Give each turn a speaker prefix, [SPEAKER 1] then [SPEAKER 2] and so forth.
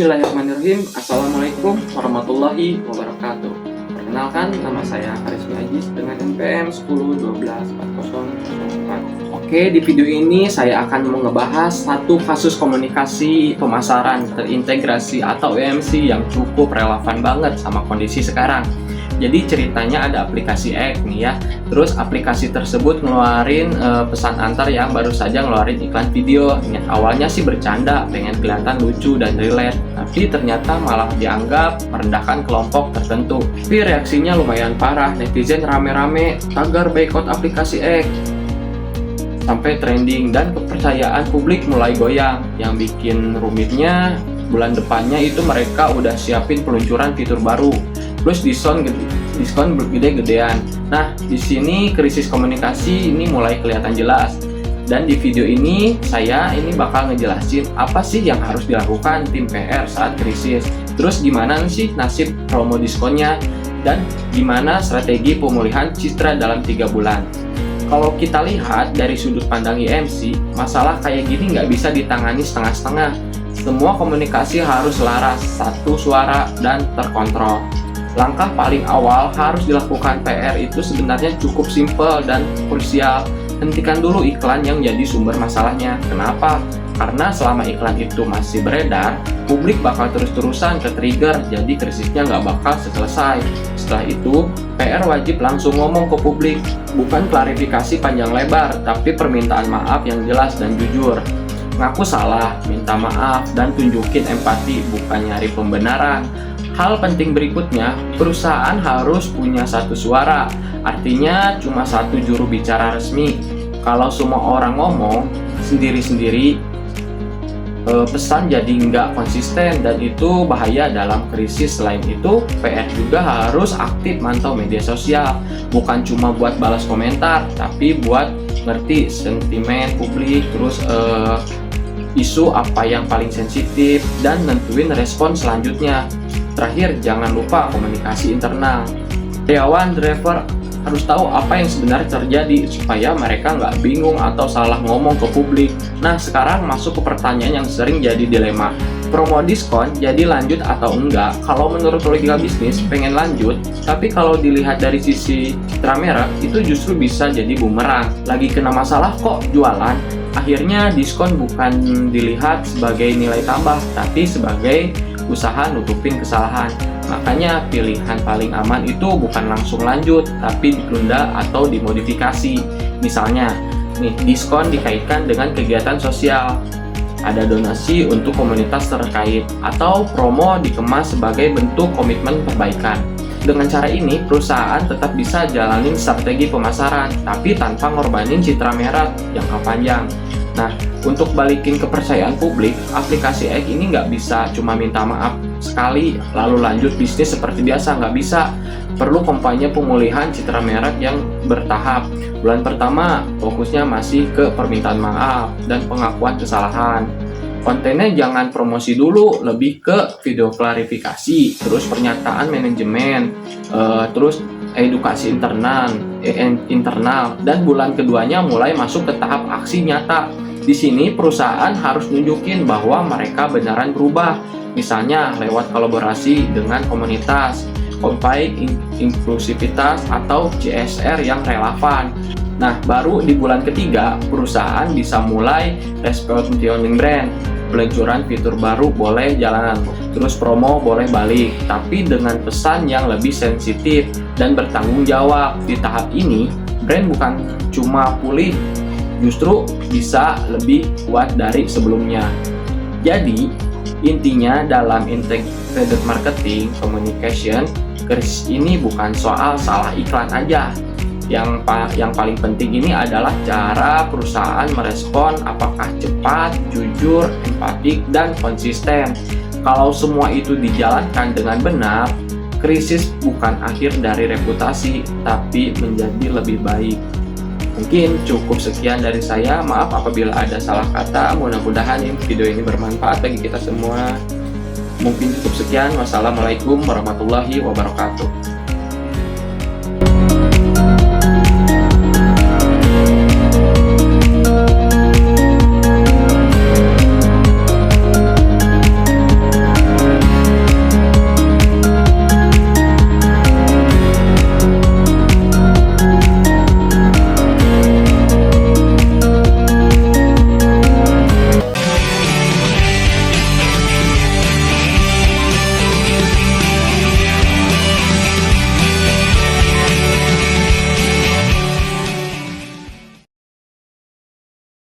[SPEAKER 1] Bismillahirrahmanirrahim. Assalamualaikum warahmatullahi wabarakatuh. Perkenalkan, nama saya Arismi Ajis dengan NPM 10124004. Oke, di video ini saya akan ngebahas satu kasus komunikasi pemasaran terintegrasi atau EMC yang cukup relevan banget sama kondisi sekarang. Jadi ceritanya ada aplikasi X nih ya. Terus aplikasi tersebut ngeluarin pesan antar yang baru saja ngeluarin iklan video. Niat awalnya sih bercanda, pengen kelihatan lucu dan relate. Tapi ternyata malah dianggap merendahkan kelompok tertentu. Tapi reaksinya lumayan parah. Netizen rame-rame tagar boikot aplikasi X. Sampai trending dan kepercayaan publik mulai goyang. Yang bikin rumitnya, bulan depannya itu mereka udah siapin peluncuran fitur baru. Plus diskon gede-gedean. Nah, di sini krisis komunikasi ini mulai kelihatan jelas. Dan di video ini saya bakal ngejelasin apa sih yang harus dilakukan tim PR saat krisis. Terus gimana sih nasib promo diskonnya dan gimana strategi pemulihan citra dalam 3 bulan. Kalau kita lihat dari sudut pandang EMC, masalah kayak gini nggak bisa ditangani setengah-setengah. Semua komunikasi harus selaras, satu suara, dan terkontrol. Langkah paling awal harus dilakukan PR itu sebenarnya cukup simpel dan krusial. Hentikan dulu iklan yang jadi sumber masalahnya. Kenapa? Karena selama iklan itu masih beredar, publik bakal terus-terusan ke-trigger, jadi krisisnya nggak bakal selesai. Setelah itu, PR wajib langsung ngomong ke publik, bukan klarifikasi panjang lebar, tapi permintaan maaf yang jelas dan jujur. Ngaku salah, minta maaf, dan tunjukin empati, bukan nyari pembenaran. Hal penting berikutnya, perusahaan harus punya satu suara, artinya cuma satu juru bicara resmi. Kalau semua orang ngomong sendiri-sendiri, pesan jadi nggak konsisten dan itu bahaya dalam krisis. Selain itu, PR juga harus aktif mantau media sosial, bukan cuma buat balas komentar, tapi buat ngerti sentimen publik, terus isu apa yang paling sensitif, dan nentuin respon selanjutnya. Terakhir, jangan lupa komunikasi internal. Karyawan, driver harus tahu apa yang sebenarnya terjadi supaya mereka nggak bingung atau salah ngomong ke publik. Nah, sekarang masuk ke pertanyaan yang sering jadi dilema. Promo diskon jadi lanjut atau enggak? Kalau menurut logika bisnis, pengen lanjut. Tapi kalau dilihat dari sisi citra merek, itu justru bisa jadi bumerang. Lagi kena masalah kok jualan? Akhirnya diskon bukan dilihat sebagai nilai tambah, tapi sebagai usaha nutupin kesalahan. Makanya pilihan paling aman itu bukan langsung lanjut, tapi ditunda atau dimodifikasi. Misalnya, nih diskon dikaitkan dengan kegiatan sosial, ada donasi untuk komunitas terkait, atau promo dikemas sebagai bentuk komitmen perbaikan. Dengan cara ini, perusahaan tetap bisa jalanin strategi pemasaran, tapi tanpa ngorbanin citra merek jangka panjang. Nah, untuk balikin kepercayaan publik, aplikasi X ini nggak bisa cuma minta maaf sekali lalu lanjut bisnis seperti biasa, nggak bisa. Perlu kampanye pemulihan citra merek yang bertahap. Bulan pertama fokusnya masih ke permintaan maaf dan pengakuan kesalahan. Kontennya jangan promosi dulu, lebih ke video klarifikasi, terus pernyataan manajemen, terus edukasi internal, dan bulan keduanya mulai masuk ke tahap aksi nyata. Di sini perusahaan harus nunjukin bahwa mereka beneran berubah, misalnya lewat kolaborasi dengan komunitas, campaign inklusivitas, atau CSR yang relevan. Nah, baru di bulan ketiga, perusahaan bisa mulai repositioning brand. Peluncuran fitur baru boleh jalan, terus promo boleh balik, tapi dengan pesan yang lebih sensitif dan bertanggung jawab. Di tahap ini, brand bukan cuma pulih, justru bisa lebih kuat dari sebelumnya. Jadi, intinya dalam integrated marketing communication, krisis ini bukan soal salah iklan aja. Yang paling penting ini adalah cara perusahaan merespon, apakah cepat, jujur, empatik, dan konsisten. Kalau semua itu dijalankan dengan benar, krisis bukan akhir dari reputasi, tapi menjadi lebih baik. Mungkin cukup sekian dari saya. Maaf apabila ada salah kata. Mudah-mudahan video ini bermanfaat bagi kita semua. Mungkin cukup sekian. Wassalamualaikum warahmatullahi wabarakatuh.